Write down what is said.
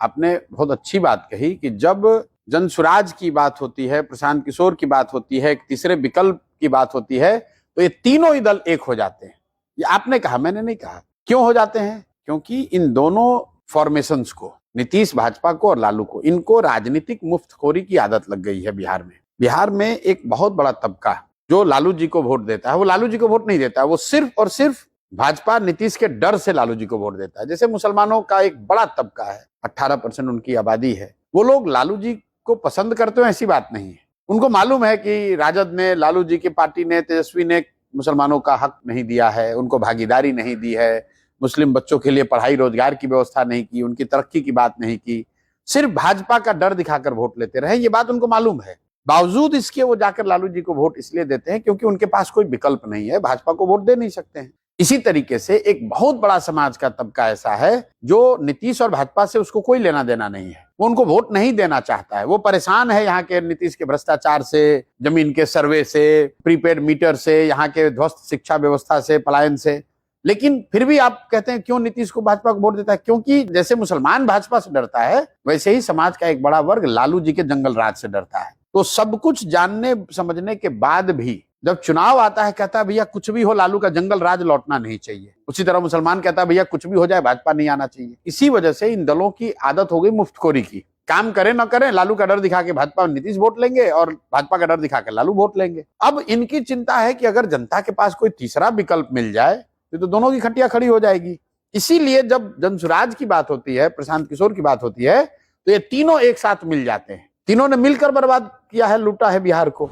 आपने बहुत अच्छी बात कही कि जब जनसुराज की बात होती है, प्रशांत किशोर की बात होती है, एक तीसरे विकल्प की बात होती है, तो ये तीनों ही दल एक हो जाते हैं। ये आपने कहा, मैंने नहीं कहा। क्यों हो जाते हैं? क्योंकि इन दोनों फॉर्मेशंस को, नीतीश भाजपा को और लालू को, इनको राजनीतिक मुफ्तखोरी की आदत लग गई है बिहार में। बिहार में एक बहुत बड़ा तबका जो लालू जी को वोट देता है, वो लालू जी को वोट नहीं देता है, वो सिर्फ और सिर्फ भाजपा नीतीश के डर से लालू जी को वोट देता है। जैसे मुसलमानों का एक बड़ा तबका है, 18% उनकी आबादी है, वो लोग लालू जी को पसंद करते हो ऐसी बात नहीं है। उनको मालूम है कि राजद ने, लालू जी की पार्टी ने, तेजस्वी ने मुसलमानों का हक नहीं दिया है, उनको भागीदारी नहीं दी है, मुस्लिम बच्चों के लिए पढ़ाई रोजगार की व्यवस्था नहीं की, उनकी तरक्की की बात नहीं की, सिर्फ भाजपा का डर दिखाकर वोट लेते रहे। ये बात उनको मालूम है, बावजूद इसके वो जाकर लालू जी को वोट इसलिए देते हैं क्योंकि उनके पास कोई विकल्प नहीं है, भाजपा को वोट दे नहीं सकते हैं। इसी तरीके से एक बहुत बड़ा समाज का तबका ऐसा है जो नीतीश और भाजपा से उसको कोई लेना देना नहीं है, वो उनको वोट नहीं देना चाहता है। वो परेशान है यहाँ के नीतीश के भ्रष्टाचार से, जमीन के सर्वे से, प्रीपेड मीटर से, यहाँ के ध्वस्त शिक्षा व्यवस्था से, पलायन से। लेकिन फिर भी आप कहते हैं क्यों नीतीश को भाजपा को वोट देता है? क्योंकि जैसे मुसलमान भाजपा से डरता है, वैसे ही समाज का एक बड़ा वर्ग लालू जी के जंगल राज से डरता है। तो सब कुछ जानने समझने के बाद भी जब चुनाव आता है, कहता है भैया कुछ भी हो, लालू का जंगल राज लौटना नहीं चाहिए। उसी तरह मुसलमान कहता है भैया कुछ भी हो जाए, भाजपा नहीं आना चाहिए। इसी वजह से इन दलों की आदत हो गई मुफ्तखोरी की। काम करें ना करें, लालू का डर दिखा के भाजपा नीतीश वोट लेंगे और भाजपा का डर दिखा के लालू वोट लेंगे। अब इनकी चिंता है कि अगर जनता के पास कोई तीसरा विकल्प मिल जाए तो दोनों की खटिया खड़ी हो जाएगी। इसीलिए जब जनसुराज की बात होती है, प्रशांत किशोर की बात होती है, तो ये तीनों एक साथ मिल जाते हैं। तीनों ने मिलकर बर्बाद किया है, लूटा है बिहार को।